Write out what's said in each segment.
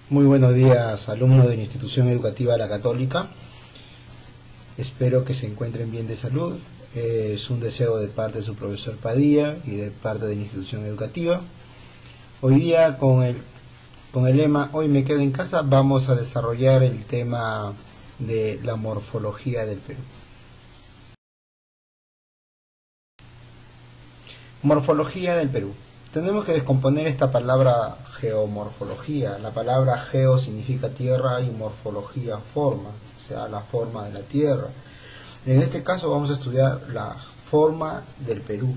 Muy buenos días, alumnos de la Institución Educativa La Católica. Espero que se encuentren bien de salud. Es un deseo de parte de su profesor Padilla y de parte de la institución educativa. Hoy día con el lema Hoy me quedo en casa vamos a desarrollar el tema de la morfología del Perú. Morfología del Perú. Tenemos que descomponer esta palabra geomorfología. La palabra geo significa tierra y morfología forma, o sea, la forma de la tierra. En este caso vamos a estudiar la forma del Perú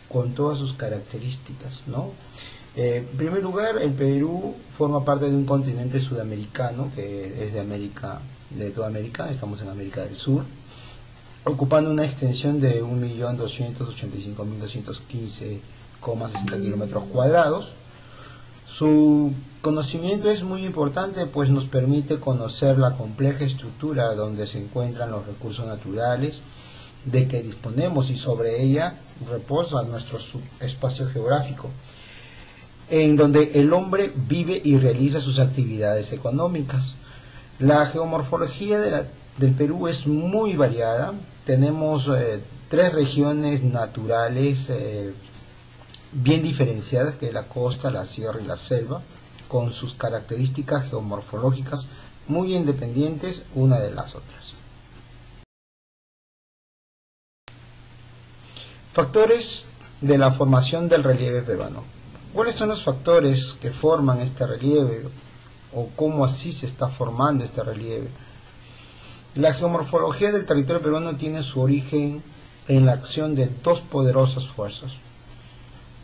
con todas sus características, ¿no? En primer lugar, el Perú forma parte de un continente sudamericano que es de toda América. Estamos en América del Sur, ocupando una extensión de 1.285.215,60 kilómetros cuadrados. Su conocimiento es muy importante, pues nos permite conocer la compleja estructura donde se encuentran los recursos naturales de que disponemos, y sobre ella reposa nuestro espacio geográfico, en donde el hombre vive y realiza sus actividades económicas. La geomorfología del Perú es muy variada. Tenemos tres regiones naturales bien diferenciadas, que es la costa, la sierra y la selva, con sus características geomorfológicas muy independientes una de las otras. Factores de la formación del relieve peruano. ¿Cuáles son los factores que forman este relieve o cómo así se está formando este relieve? La geomorfología del territorio peruano tiene su origen en la acción de dos poderosas fuerzas.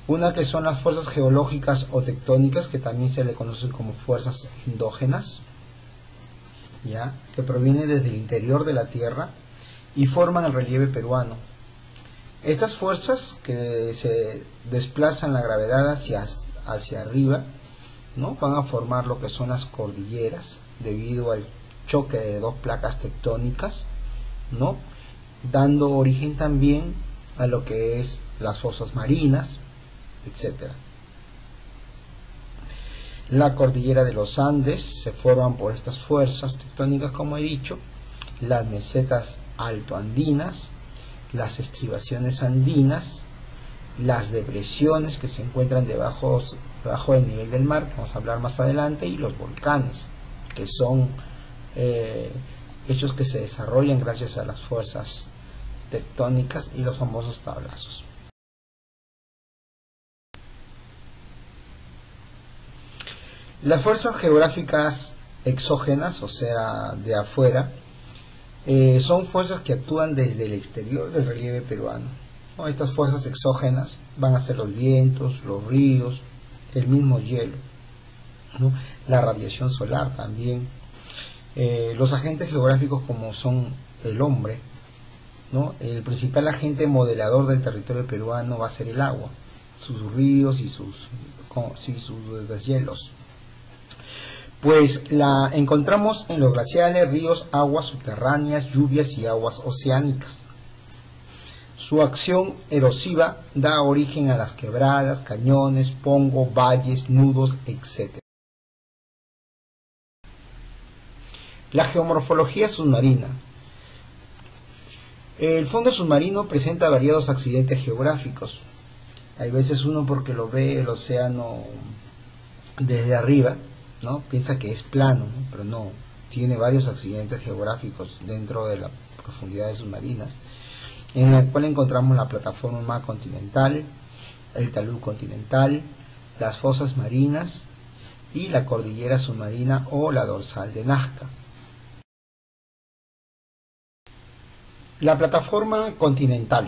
Una que son las fuerzas geológicas o tectónicas, que también se le conocen como fuerzas endógenas, ¿ya?, que provienen desde el interior de la tierra y forman el relieve peruano. Estas fuerzas que se desplazan la gravedad hacia arriba, ¿no?, van a formar lo que son las cordilleras debido al choque de dos placas tectónicas, ¿no?, dando origen también a lo que es las fosas marinas, etc. La cordillera de los Andes se forman por estas fuerzas tectónicas, como he dicho, las mesetas altoandinas, las estribaciones andinas, las depresiones que se encuentran debajo del nivel del mar, que vamos a hablar más adelante, y los volcanes, que son hechos que se desarrollan gracias a las fuerzas tectónicas y los famosos tablazos. Las fuerzas geográficas exógenas, o sea, de afuera, son fuerzas que actúan desde el exterior del relieve peruano, ¿no? Estas fuerzas exógenas van a ser los vientos, los ríos, el mismo hielo, ¿no?, la radiación solar también, los agentes geográficos como son el hombre, ¿no? El principal agente modelador del territorio peruano va a ser el agua, sus ríos y sus deshielos. Pues la encontramos en los glaciares, ríos, aguas subterráneas, lluvias y aguas oceánicas. Su acción erosiva da origen a las quebradas, cañones, pongo, valles, nudos, etc. La geomorfología submarina. El fondo submarino presenta variados accidentes geográficos. Hay veces uno, porque lo ve el océano desde arriba, ¿no?, piensa que es plano, ¿no?, pero no, tiene varios accidentes geográficos dentro de las profundidades submarinas, en la cual encontramos la plataforma continental, el talud continental, las fosas marinas y la cordillera submarina o la dorsal de Nazca. La plataforma continental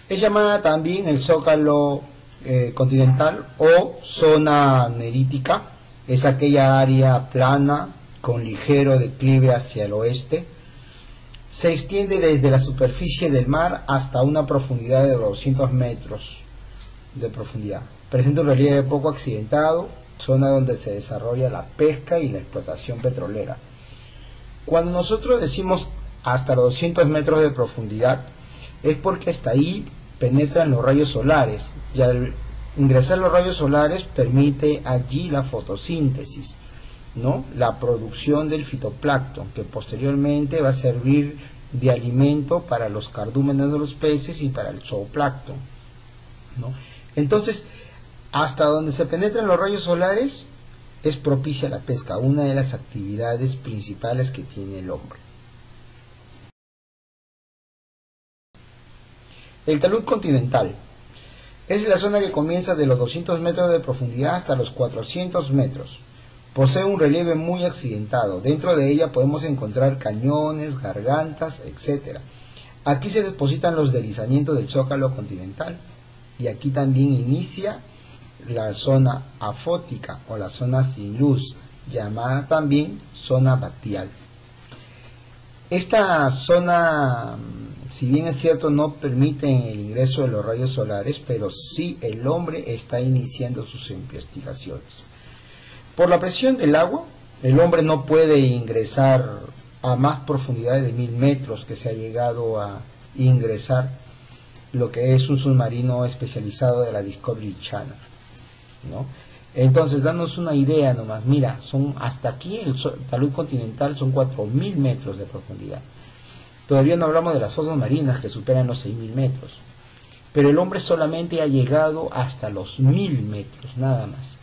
es llamada también el zócalo continental o zona nerítica. Es aquella área plana con ligero declive hacia el oeste. Se extiende desde la superficie del mar hasta una profundidad de 200 metros de profundidad. Presenta un relieve poco accidentado, zona donde se desarrolla la pesca y la explotación petrolera. Cuando nosotros decimos hasta los 200 metros de profundidad, es porque hasta ahí penetran los rayos solares, y al ingresar los rayos solares permite allí la fotosíntesis, ¿no? La producción del fitoplancton, que posteriormente va a servir de alimento para los cardúmenes de los peces y para el zooplancton, ¿no? Entonces, hasta donde se penetran los rayos solares es propicia la pesca, una de las actividades principales que tiene el hombre. El talud continental es la zona que comienza de los 200 metros de profundidad hasta los 400 metros. Posee un relieve muy accidentado. Dentro de ella podemos encontrar cañones, gargantas, etc. Aquí se depositan los deslizamientos del zócalo continental y aquí también inicia la zona afótica o la zona sin luz, llamada también zona batial. Esta zona, si bien es cierto, no permite el ingreso de los rayos solares, pero sí el hombre está iniciando sus investigaciones. Por la presión del agua, el hombre no puede ingresar a más profundidades de 1000 metros que se ha llegado a ingresar lo que es un submarino especializado de la Discovery Channel, ¿no? Entonces, danos una idea nomás, mira, son hasta aquí el talud continental son 4000 metros de profundidad. Todavía no hablamos de las fosas marinas que superan los 6000 metros, pero el hombre solamente ha llegado hasta los 1000 metros, nada más,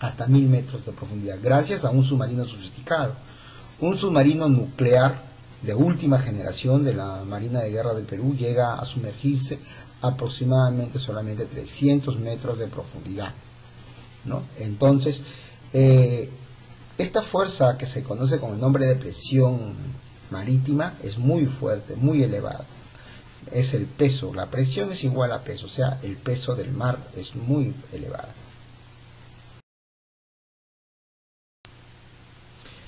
hasta 1000 metros de profundidad, gracias a un submarino sofisticado, un submarino nuclear de última generación de la Marina de Guerra del Perú. Llega a sumergirse aproximadamente solamente 300 metros de profundidad, ¿no? Entonces, esta fuerza que se conoce con el nombre de presión marítima es muy fuerte, muy elevada. Es el peso, la presión es igual a peso, o sea, el peso del mar es muy elevado.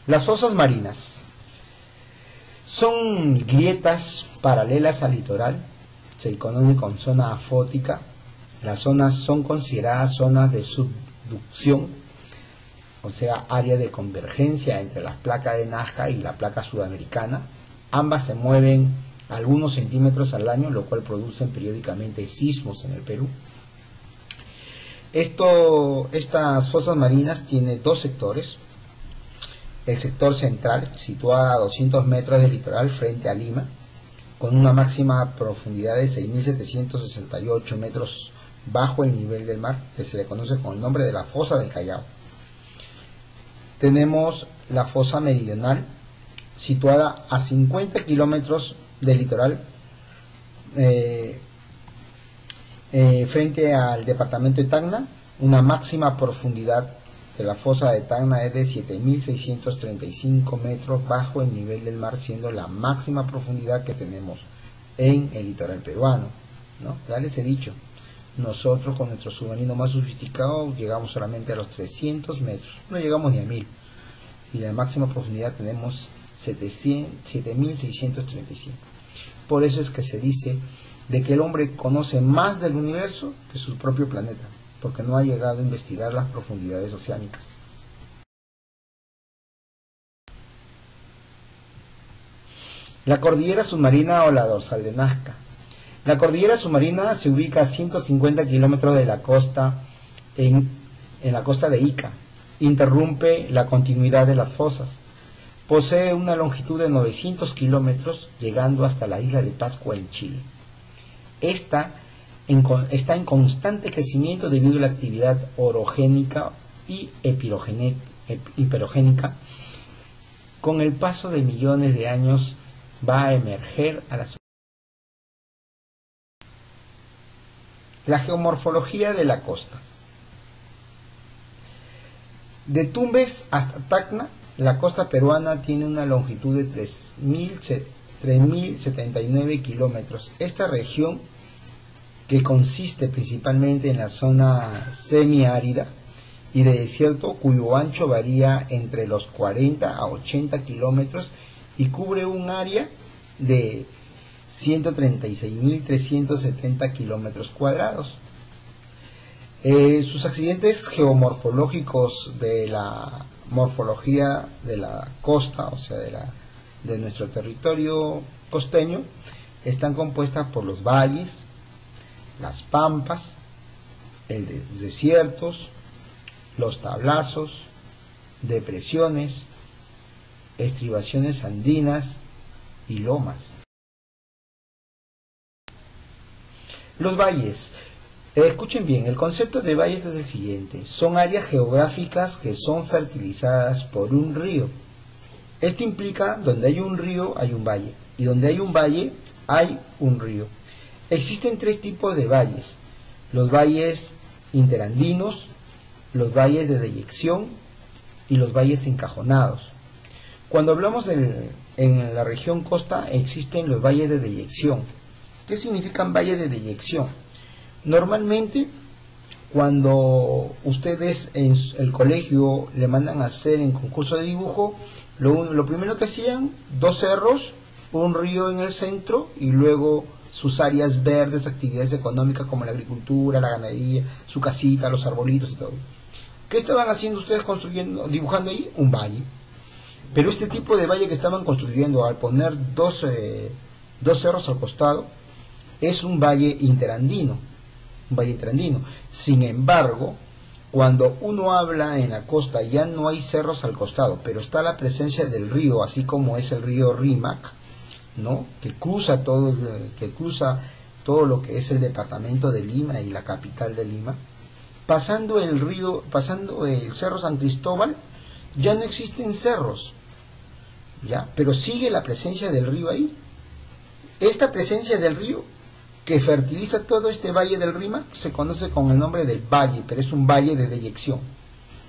Las fosas marinas son grietas paralelas al litoral, se conoce con zona afótica. Las zonas son consideradas zonas de subducción, o sea, área de convergencia entre las placas de Nazca y la placa sudamericana. Ambas se mueven algunos centímetros al año, lo cual producen periódicamente sismos en el Perú. Estas fosas marinas tienen dos sectores. El sector central, situada a 200 metros del litoral frente a Lima, con una máxima profundidad de 6.768 metros bajo el nivel del mar, que se le conoce con el nombre de la fosa del Callao. Tenemos la fosa meridional, situada a 50 kilómetros del litoral, frente al departamento de Tacna. Una máxima profundidad de la fosa de Tacna es de 7.635 metros bajo el nivel del mar, siendo la máxima profundidad que tenemos en el litoral peruano, ¿no? Ya les he dicho, nosotros con nuestro submarino más sofisticado llegamos solamente a los 300 metros, no llegamos ni a 1000, y la máxima profundidad tenemos 7.635. Por eso es que se dice de que el hombre conoce más del universo que su propio planeta, porque no ha llegado a investigar las profundidades oceánicas. La cordillera submarina o la dorsal de Nazca. La cordillera submarina se ubica a 150 kilómetros de la costa en la costa de Ica. Interrumpe la continuidad de las fosas. Posee una longitud de 900 kilómetros, llegando hasta la isla de Pascua en Chile. Está en constante crecimiento debido a la actividad orogénica y hiperogénica. Con el paso de millones de años va a emerger a la superficie. La geomorfología de la costa. De Tumbes hasta Tacna, la costa peruana tiene una longitud de 3.079 kilómetros. Esta región, que consiste principalmente en la zona semiárida y de desierto, cuyo ancho varía entre los 40 a 80 kilómetros y cubre un área de 136.370 kilómetros cuadrados. Sus accidentes geomorfológicos de la morfología de la costa, o sea, de nuestro territorio costeño, están compuestas por los valles, las pampas, desiertos, los tablazos, depresiones, estribaciones andinas y lomas. Los valles. Escuchen bien, el concepto de valles es el siguiente. Son áreas geográficas que son fertilizadas por un río. Esto implica donde hay un río hay un valle, y donde hay un valle hay un río. Existen tres tipos de valles: los valles interandinos, los valles de deyección y los valles encajonados. Cuando hablamos en la región costa existen los valles de deyección. ¿Qué significan valles de deyección? Normalmente cuando ustedes en el colegio le mandan a hacer en concurso de dibujo, lo primero que hacían, dos cerros, un río en el centro y luego sus áreas verdes, actividades económicas como la agricultura, la ganadería, su casita, los arbolitos y todo. ¿Qué estaban haciendo ustedes construyendo, dibujando ahí? Un valle. Pero este tipo de valle que estaban construyendo al poner dos cerros al costado es un valle interandino. Un valle interandino. Sin embargo, cuando uno habla en la costa ya no hay cerros al costado, pero está la presencia del río, así como es el río Rímac, ¿no? que cruza todo lo que es el departamento de Lima y la capital de Lima. Pasando el cerro San Cristóbal, ya no existen cerros, ¿ya? Pero sigue la presencia del río ahí. Esta presencia del río que fertiliza todo este valle del Rímac se conoce con el nombre del valle, pero es un valle de deyección,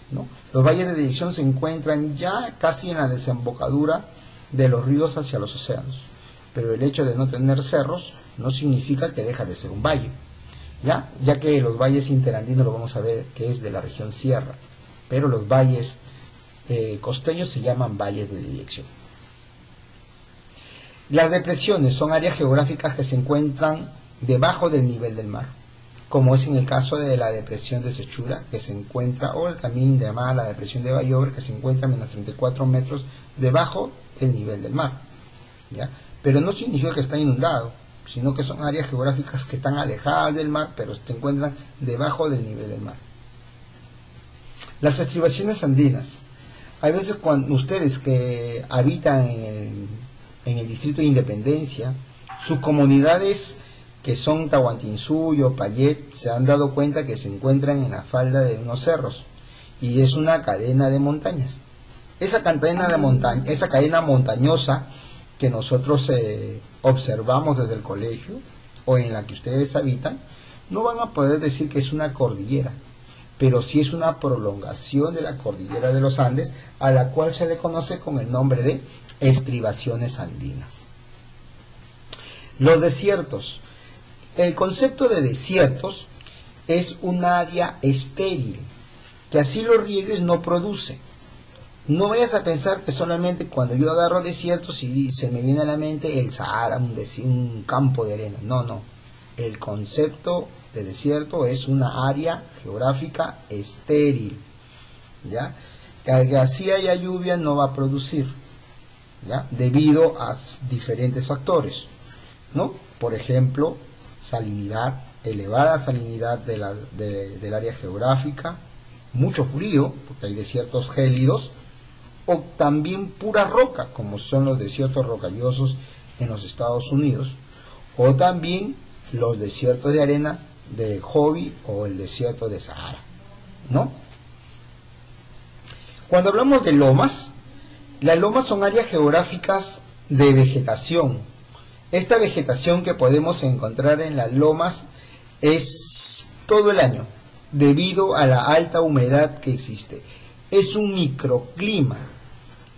¿no? Los valles de deyección se encuentran ya casi en la desembocadura de los ríos hacia los océanos, pero el hecho de no tener cerros no significa que deja de ser un valle, ya que los valles interandinos lo vamos a ver que es de la región sierra, pero los valles costeños se llaman valles de deyección. Las depresiones son áreas geográficas que se encuentran debajo del nivel del mar, como es en el caso de la depresión de Sechura, que se encuentra, o también llamada la depresión de Bayobre, que se encuentra a menos 34 metros debajo del nivel del mar, ¿ya? Pero no significa que está inundado, sino que son áreas geográficas que están alejadas del mar, pero se encuentran debajo del nivel del mar. Las estribaciones andinas. Hay veces cuando ustedes que habitan en el distrito de Independencia, sus comunidades que son Tahuantinsuyo, Payet, se han dado cuenta que se encuentran en la falda de unos cerros y es una cadena de montañas. Esa cadena montañosa que nosotros observamos desde el colegio o en la que ustedes habitan, no van a poder decir que es una cordillera, pero sí es una prolongación de la cordillera de los Andes, a la cual se le conoce con el nombre de estribaciones andinas. Los desiertos. El concepto de desiertos es un área estéril, que así lo riegues no produce. No vayas a pensar que solamente cuando yo agarro desiertos y se me viene a la mente el Sahara, un campo de arena. No, no. El concepto de desierto es una área geográfica estéril, ¿ya? Que así haya lluvia no va a producir, ¿ya? Debido a diferentes factores, ¿no? Por ejemplo, salinidad, elevada salinidad del área geográfica, mucho frío, porque hay desiertos gélidos, o también pura roca, como son los desiertos rocallosos en los Estados Unidos, o también los desiertos de arena de Gobi o el desierto de Sahara, ¿no? Cuando hablamos de lomas, las lomas son áreas geográficas de vegetación. Esta vegetación que podemos encontrar en las lomas es todo el año, debido a la alta humedad que existe. Es un microclima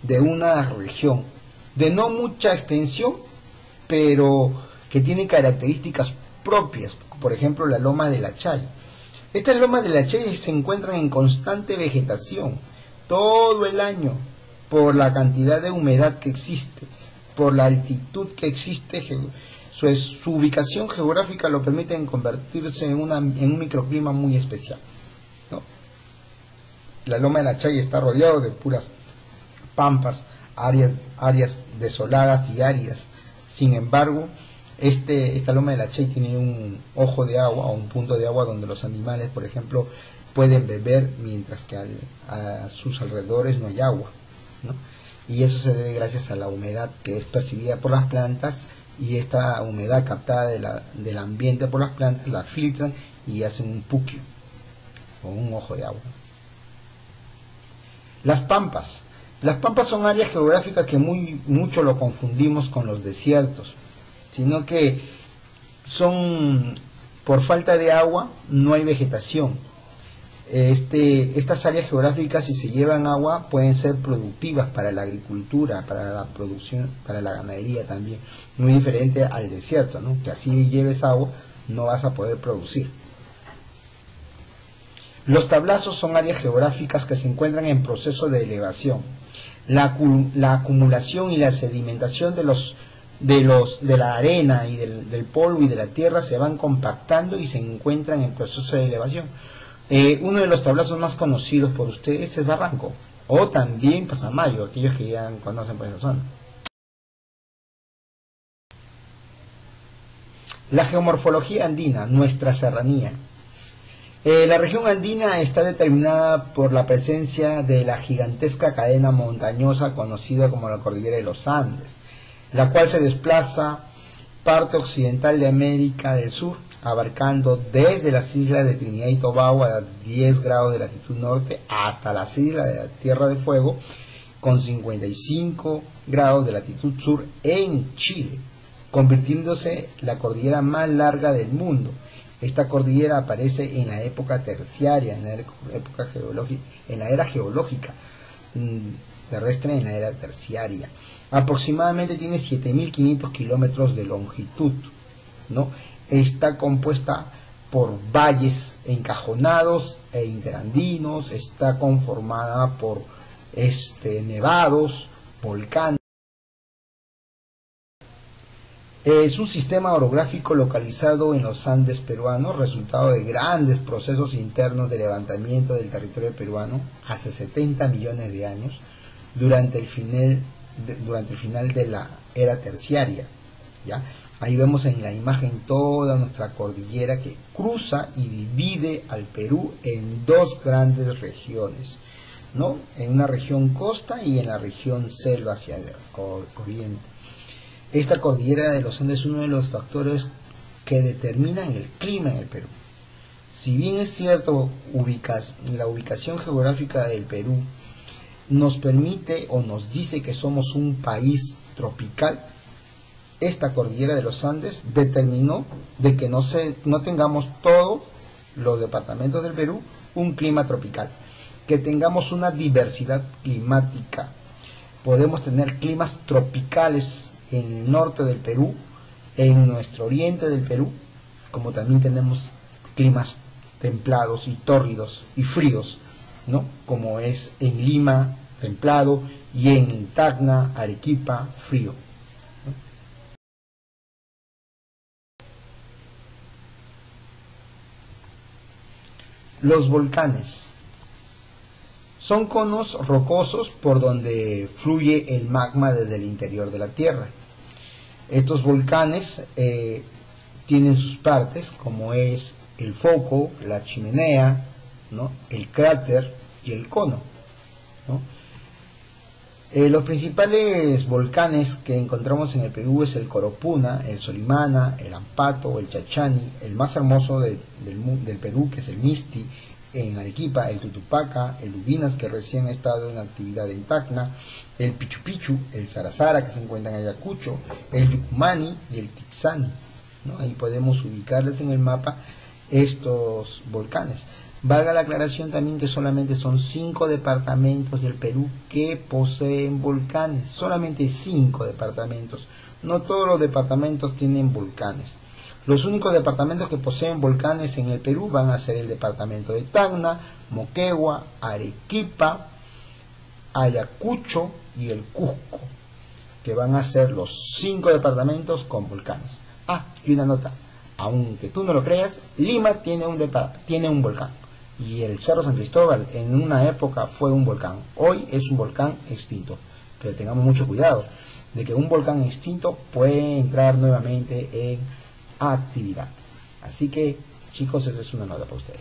de una región de no mucha extensión, pero que tiene características propias, por ejemplo la loma de la Chay. Estas lomas de la Chay se encuentran en constante vegetación todo el año por la cantidad de humedad que existe, por la altitud que existe. Su ubicación geográfica lo permite en convertirse en un microclima muy especial, ¿no? La loma de la Chay está rodeado de puras pampas, áreas desoladas y áridas. Sin embargo, Esta loma de la Chey tiene un ojo de agua o un punto de agua donde los animales, por ejemplo, pueden beber, mientras que a sus alrededores no hay agua, ¿no? Y eso se debe gracias a la humedad que es percibida por las plantas, y esta humedad captada del ambiente por las plantas la filtran y hacen un puquio o un ojo de agua. Las pampas. Las pampas son áreas geográficas que mucho lo confundimos con los desiertos, sino que son, por falta de agua no hay vegetación. Estas áreas geográficas, si se llevan agua, pueden ser productivas para la agricultura, para la producción, para la ganadería también, muy diferente al desierto, ¿no? Que así lleves agua no vas a poder producir. Los tablazos son áreas geográficas que se encuentran en proceso de elevación. La acumulación y la sedimentación de la arena y del polvo y de la tierra se van compactando y se encuentran en proceso de elevación. Uno de los tablazos más conocidos por ustedes es Barranco, o también Pasamayo, aquellos que ya conocen por esa zona. La geomorfología andina, nuestra serranía. La región andina está determinada por la presencia de la gigantesca cadena montañosa conocida como la Cordillera de los Andes, la cual se desplaza parte occidental de América del Sur, abarcando desde las islas de Trinidad y Tobago a 10 grados de latitud norte hasta las islas de la Tierra del Fuego con 55 grados de latitud sur en Chile, convirtiéndose la cordillera más larga del mundo. Esta cordillera aparece en la época terciaria, en la era geológica terrestre, en la era terciaria. Aproximadamente tiene 7.500 kilómetros de longitud, ¿no? Está compuesta por valles encajonados e interandinos, está conformada por nevados, volcanes. Es un sistema orográfico localizado en los Andes peruanos, resultado de grandes procesos internos de levantamiento del territorio peruano hace 70 millones de años, durante el final de la era terciaria, ¿ya? Ahí vemos en la imagen toda nuestra cordillera que cruza y divide al Perú en dos grandes regiones, ¿no? En una región costa y en la región selva hacia el oriente. Esta cordillera de los Andes es uno de los factores que determinan el clima en el Perú. Si bien es cierto, la ubicación geográfica del Perú nos permite o nos dice que somos un país tropical, esta cordillera de los Andes determinó de que no tengamos todos los departamentos del Perú un clima tropical, que tengamos una diversidad climática. Podemos tener climas tropicales en el norte del Perú, en nuestro oriente del Perú, como también tenemos climas templados y tórridos y fríos, ¿no? Como es en Lima, templado, y en Tacna, Arequipa, frío. Los volcanes son conos rocosos por donde fluye el magma desde el interior de la Tierra. Estos volcanes tienen sus partes, como es el foco, la chimenea, ¿no? El cráter y el cono, ¿no? Los principales volcanes que encontramos en el Perú es el Coropuna, el Solimana, el Ampato, el Chachani, el más hermoso del Perú, que es el Misti, en Arequipa, el Tutupaca, el Ubinas, que recién ha estado en actividad en Tacna, el Pichu Pichu, el Sarasara, que se encuentra en Ayacucho, el Yucumani y el Tixani, ¿no? Ahí podemos ubicarles en el mapa estos volcanes. Valga la aclaración también que solamente son 5 departamentos del Perú que poseen volcanes, solamente 5 departamentos, no todos los departamentos tienen volcanes. Los únicos departamentos que poseen volcanes en el Perú van a ser el departamento de Tacna, Moquegua, Arequipa, Ayacucho y el Cusco, que van a ser los 5 departamentos con volcanes. Y una nota, aunque tú no lo creas, Lima tiene un volcán. Y el Cerro San Cristóbal en una época fue un volcán, hoy es un volcán extinto, pero tengamos mucho cuidado. de que un volcán extinto puede entrar nuevamente en actividad. Así que, chicos, esa es una nota para ustedes.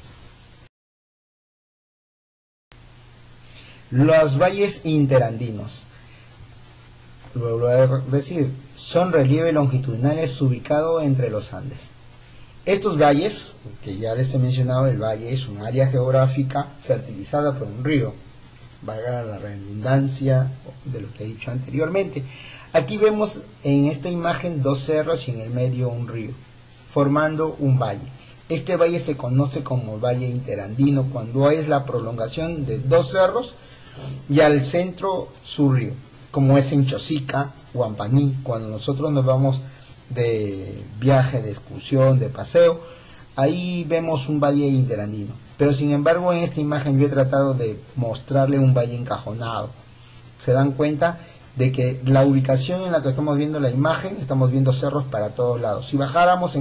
Los valles interandinos, luego de decir, son relieves longitudinales ubicados entre los Andes. Estos valles, que ya les he mencionado, el valle es un área geográfica fertilizada por un río, valga la redundancia de lo que he dicho anteriormente. Aquí vemos en esta imagen dos cerros y en el medio un río, formando un valle. Este valle se conoce como el valle interandino cuando es la prolongación de dos cerros y al centro su río, como es en Chosica o Ampaní, cuando nosotros nos vamos de viaje, de excursión, de paseo, ahí vemos un valle interandino. Pero sin embargo en esta imagen yo he tratado de mostrarle un valle encajonado. Se dan cuenta de que la ubicación en la que estamos viendo la imagen, estamos viendo cerros para todos lados. Si bajáramos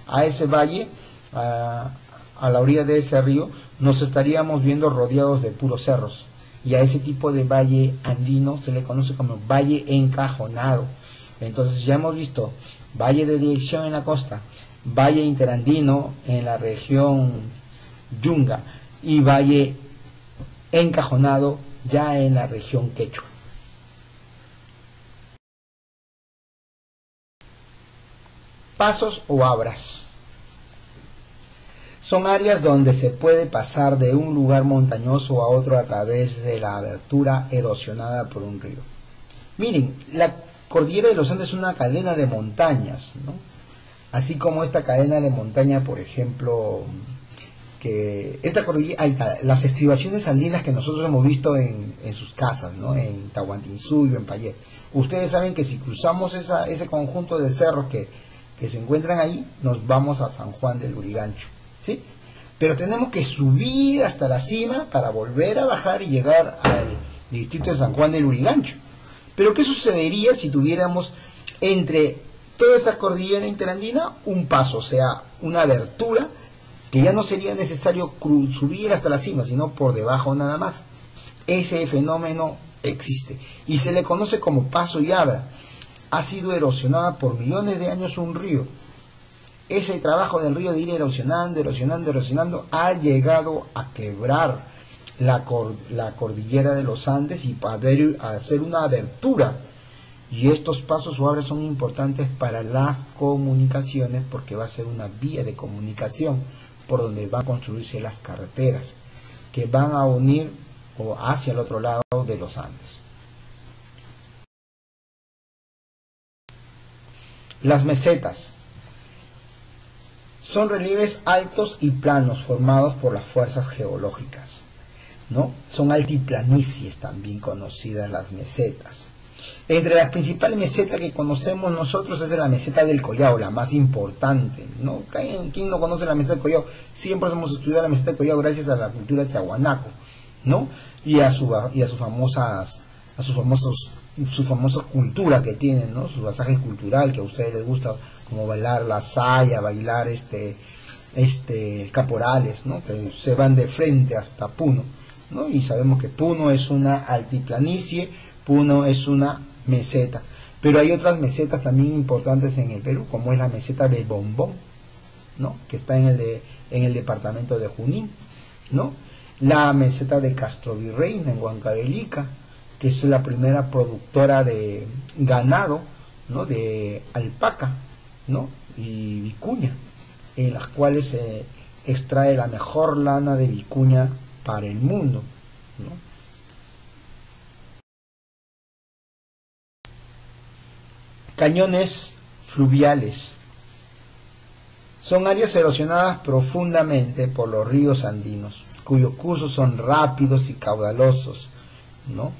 a ese valle, a la orilla de ese río, nos estaríamos viendo rodeados de puros cerros. Y a ese tipo de valle andino se le conoce como valle encajonado. Entonces ya hemos visto valle de dirección en la costa, valle interandino en la región Yunga y valle encajonado ya en la región Quechua. Pasos o abras. Son áreas donde se puede pasar de un lugar montañoso a otro a través de la abertura erosionada por un río. Miren, la Cordillera de los Andes es una cadena de montañas, ¿no? Así como esta cadena de montaña, por ejemplo, que esta cordillera, las estribaciones andinas que nosotros hemos visto en sus casas, ¿no? En Tahuantinsuyo, en Payé. Ustedes saben que si cruzamos ese conjunto de cerros que se encuentran ahí, nos vamos a San Juan del Lurigancho, ¿sí? Pero tenemos que subir hasta la cima para volver a bajar y llegar al distrito de San Juan del Lurigancho. Pero ¿qué sucedería si tuviéramos entre toda esta cordillera interandina un paso, o sea, una abertura, que ya no sería necesario subir hasta la cima, sino por debajo nada más? Ese fenómeno existe y se le conoce como paso y abra. Ha sido erosionada por millones de años un río. Ese trabajo del río de ir erosionando, ha llegado a quebrar la cordillera de los Andes y a hacer una abertura. Y estos pasos o abres son importantes para las comunicaciones porque va a ser una vía de comunicación por donde van a construirse las carreteras que van a unir o hacia el otro lado de los Andes. Las mesetas son relieves altos y planos formados por las fuerzas geológicas, ¿no? Son altiplanicies también conocidas las mesetas. Entre las principales mesetas que conocemos nosotros es la meseta del Collao, la más importante, ¿no? ¿Quién no conoce la meseta del Collao? Siempre hemos estudiado la meseta del Collao gracias a la cultura tiahuanaco, ¿no? Y a su famosa cultura que tienen, ¿no? Su pasaje cultural que a ustedes les gusta, como bailar la saya, bailar caporales, ¿no? Que se van de frente hasta Puno, ¿no? Y sabemos que Puno es una altiplanicie, Puno es una meseta, pero hay otras mesetas también importantes en el Perú, como es la meseta de Bombón, ¿no? Que está en el departamento de Junín, ¿no? La meseta de Castrovirreyna en Huancavelica, que es la primera productora de ganado, ¿no? De alpaca, ¿no? Y vicuña, en las cuales se extrae la mejor lana de vicuña para el mundo, ¿no? Cañones fluviales son áreas erosionadas profundamente por los ríos andinos, cuyos cursos son rápidos y caudalosos, ¿no?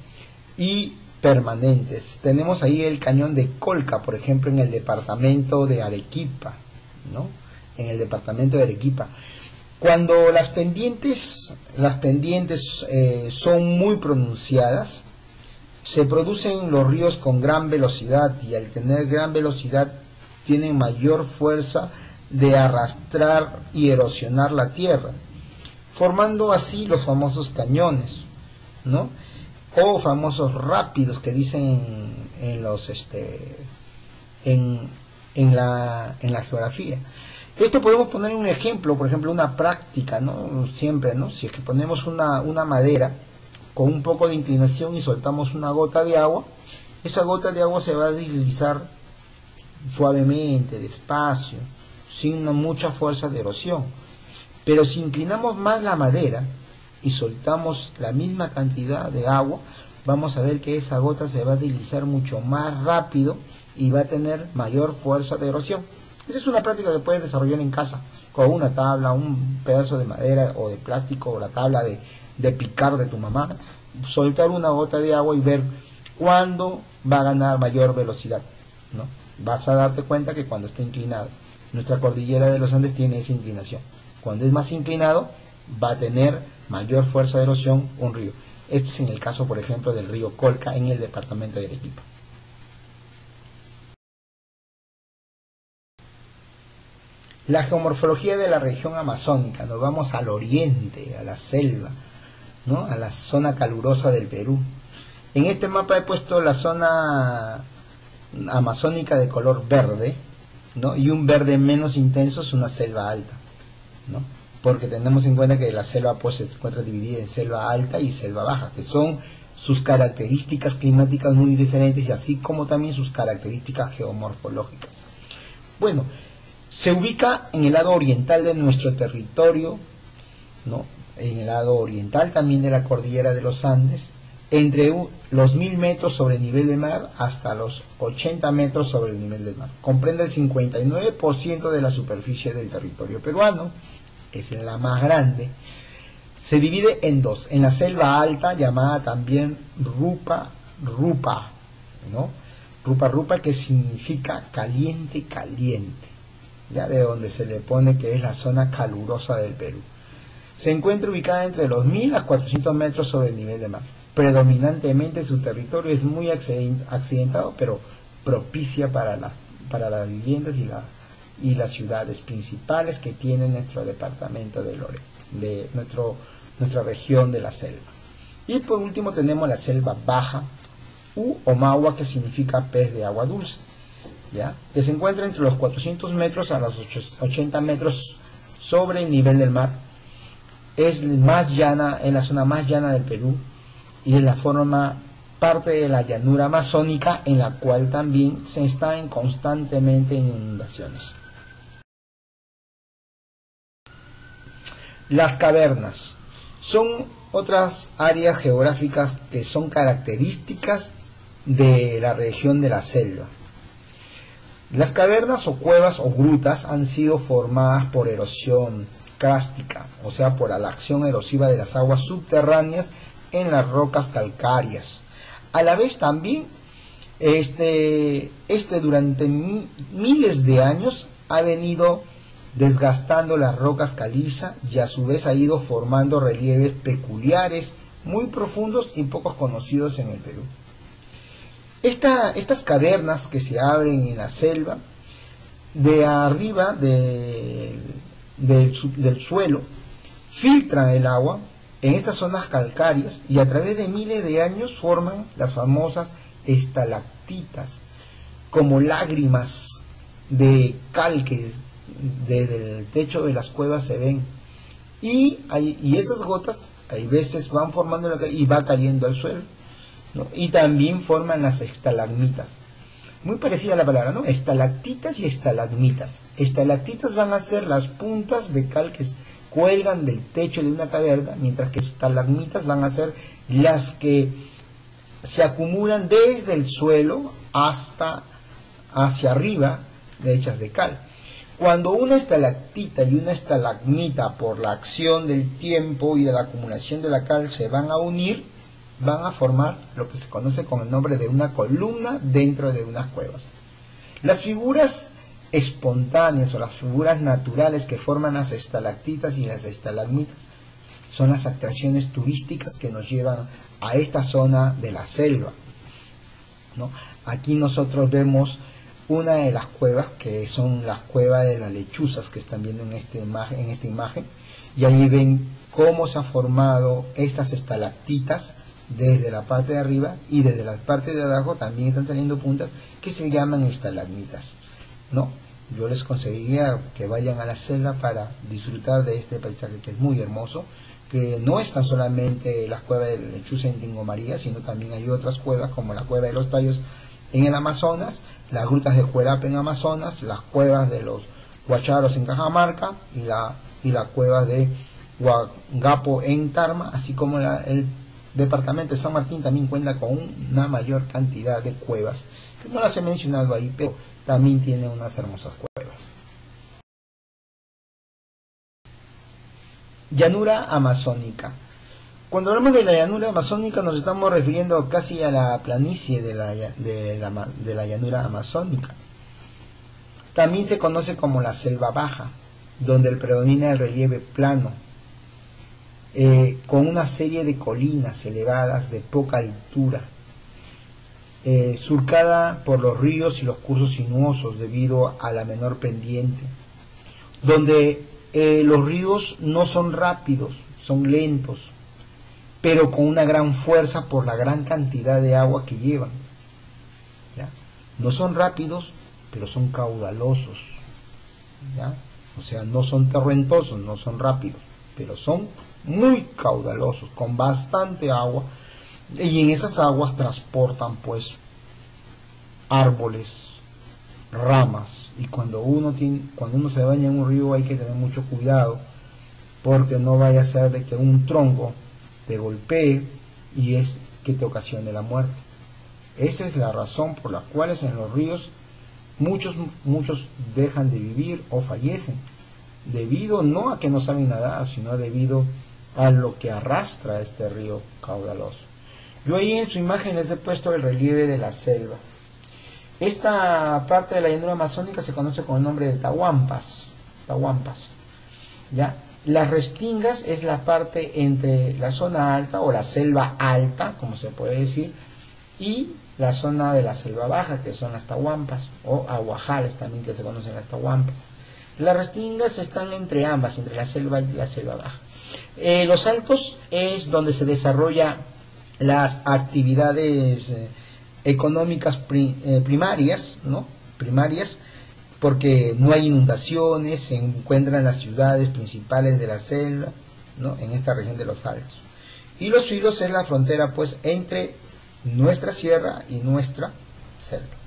Y permanentes. Tenemos ahí el cañón de Colca, por ejemplo, en el departamento de Arequipa, ¿no? En el departamento de Arequipa. Cuando las pendientes son muy pronunciadas, se producen los ríos con gran velocidad y al tener gran velocidad tienen mayor fuerza de arrastrar y erosionar la tierra, formando así los famosos cañones, ¿no? O famosos rápidos que dicen en los en la geografía. Esto podemos poner un ejemplo, por ejemplo, una práctica, ¿no? Siempre, ¿no? Si es que ponemos una madera con un poco de inclinación y soltamos una gota de agua, esa gota de agua se va a deslizar suavemente, despacio, sin mucha fuerza de erosión. Pero si inclinamos más la madera y soltamos la misma cantidad de agua, vamos a ver que esa gota se va a deslizar mucho más rápido y va a tener mayor fuerza de erosión. Esa es una práctica que puedes desarrollar en casa, con una tabla, un pedazo de madera o de plástico, o la tabla de picar de tu mamá, soltar una gota de agua y ver cuándo va a ganar mayor velocidad, ¿no? Vas a darte cuenta que cuando está inclinado, nuestra cordillera de los Andes tiene esa inclinación. Cuando es más inclinado, va a tener mayor fuerza de erosión un río. Este es en el caso, por ejemplo, del río Colca en el departamento de Arequipa. La geomorfología de la región amazónica. Nos vamos al oriente, a la selva, ¿no? A la zona calurosa del Perú. En este mapa he puesto la zona amazónica de color verde, ¿no? Y un verde menos intenso es una selva alta, ¿no? Porque tenemos en cuenta que la selva pues se encuentra dividida en selva alta y selva baja, que son sus características climáticas muy diferentes y así como también sus características geomorfológicas. Bueno, se ubica en el lado oriental de nuestro territorio, ¿no? En el lado oriental también de la cordillera de los Andes, entre los 1000 metros sobre el nivel del mar hasta los 80 metros sobre el nivel del mar. Comprende el 59% de la superficie del territorio peruano, que es la más grande. Se divide en dos, en la selva alta, llamada también Rupa, ¿no? Rupa, que significa caliente, caliente, ya de donde se le pone que es la zona calurosa del Perú. Se encuentra ubicada entre los 1000 a 400 metros sobre el nivel del mar. Predominantemente su territorio es muy accidentado, pero propicia para las viviendas y las ciudades principales que tiene nuestro departamento de Lore, de nuestra región de la selva. Y por último tenemos la selva baja, u Omagua, que significa pez de agua dulce, ¿ya? Que se encuentra entre los 400 metros a los 80 metros sobre el nivel del mar. Es más llana, es la zona más llana del Perú y es la forma parte de la llanura amazónica, en la cual también se están constantemente en inundaciones. Las cavernas son otras áreas geográficas que son características de la región de la selva. Las cavernas o cuevas o grutas han sido formadas por erosión cárstica, o sea, por la acción erosiva de las aguas subterráneas en las rocas calcáreas. A la vez también, durante miles de años ha venido desgastando las rocas caliza y a su vez ha ido formando relieves peculiares, muy profundos y pocos conocidos en el Perú. Estas cavernas que se abren en la selva, de arriba del suelo, filtran el agua en estas zonas calcáreas y a través de miles de años forman las famosas estalactitas, como lágrimas de cal que desde el techo de las cuevas se ven, y esas gotas hay veces van formando y va cayendo al suelo, ¿no? Y también forman las estalagmitas, muy parecida a la palabra, ¿no? Estalactitas y estalagmitas. Estalactitas van a ser las puntas de cal que cuelgan del techo de una caverna, mientras que estalagmitas van a ser las que se acumulan desde el suelo hasta hacia arriba, hechas de cal. Cuando una estalactita y una estalagmita, por la acción del tiempo y de la acumulación de la cal, se van a unir, van a formar lo que se conoce con el nombre de una columna dentro de unas cuevas. Las figuras espontáneas o las figuras naturales que forman las estalactitas y las estalagmitas son las atracciones turísticas que nos llevan a esta zona de la selva, ¿no? Aquí nosotros vemos una de las cuevas, que son las cuevas de las lechuzas, que están viendo en esta imagen, y ahí ven cómo se han formado estas estalactitas desde la parte de arriba, y desde la parte de abajo también están saliendo puntas que se llaman estalagmitas, ¿no? Yo les conseguiría que vayan a la selva para disfrutar de este paisaje que es muy hermoso, que no están solamente las cuevas del Lechuza en Tingo María, sino también hay otras cuevas como la cueva de los Tallos en el Amazonas, las grutas de Juerape en Amazonas, las cuevas de los Huacharos en Cajamarca y la cueva de Huangapo en Tarma, así como el departamento de San Martín también cuenta con una mayor cantidad de cuevas, que no las he mencionado ahí, pero también tiene unas hermosas cuevas. Llanura amazónica. Cuando hablamos de la llanura amazónica nos estamos refiriendo casi a la planicie de la llanura amazónica. También se conoce como la selva baja, donde predomina el relieve plano, con una serie de colinas elevadas de poca altura, surcada por los ríos y los cursos sinuosos debido a la menor pendiente, donde los ríos no son rápidos, son lentos, pero con una gran fuerza por la gran cantidad de agua que llevan, ¿ya? No son rápidos, pero son caudalosos, ¿ya? O sea, no son torrentosos, no son rápidos, pero son muy caudalosos, con bastante agua, y en esas aguas transportan pues árboles, ramas, y cuando uno se baña en un río hay que tener mucho cuidado, porque no vaya a ser de que un tronco te golpee y es que te ocasione la muerte. Esa es la razón por la cual en los ríos muchos dejan de vivir o fallecen, debido no a que no saben nadar, sino debido a lo que arrastra este río caudaloso. Yo ahí en su imagen les he puesto el relieve de la selva. Esta parte de la llanura amazónica se conoce con el nombre de tahuampas, ¿ya? Las restingas es la parte entre la zona alta o la selva alta, como se puede decir, y la zona de la selva baja, que son las tahuampas, o aguajales también, que se conocen las tahuampas. Las restingas están entre ambas, entre la selva y la selva baja. Los altos es donde se desarrolla las actividades económicas primarias, ¿no? Primarias, porque no hay inundaciones, se encuentran las ciudades principales de la selva, ¿no? En esta región de los altos. Y los filos es la frontera pues entre nuestra sierra y nuestra selva.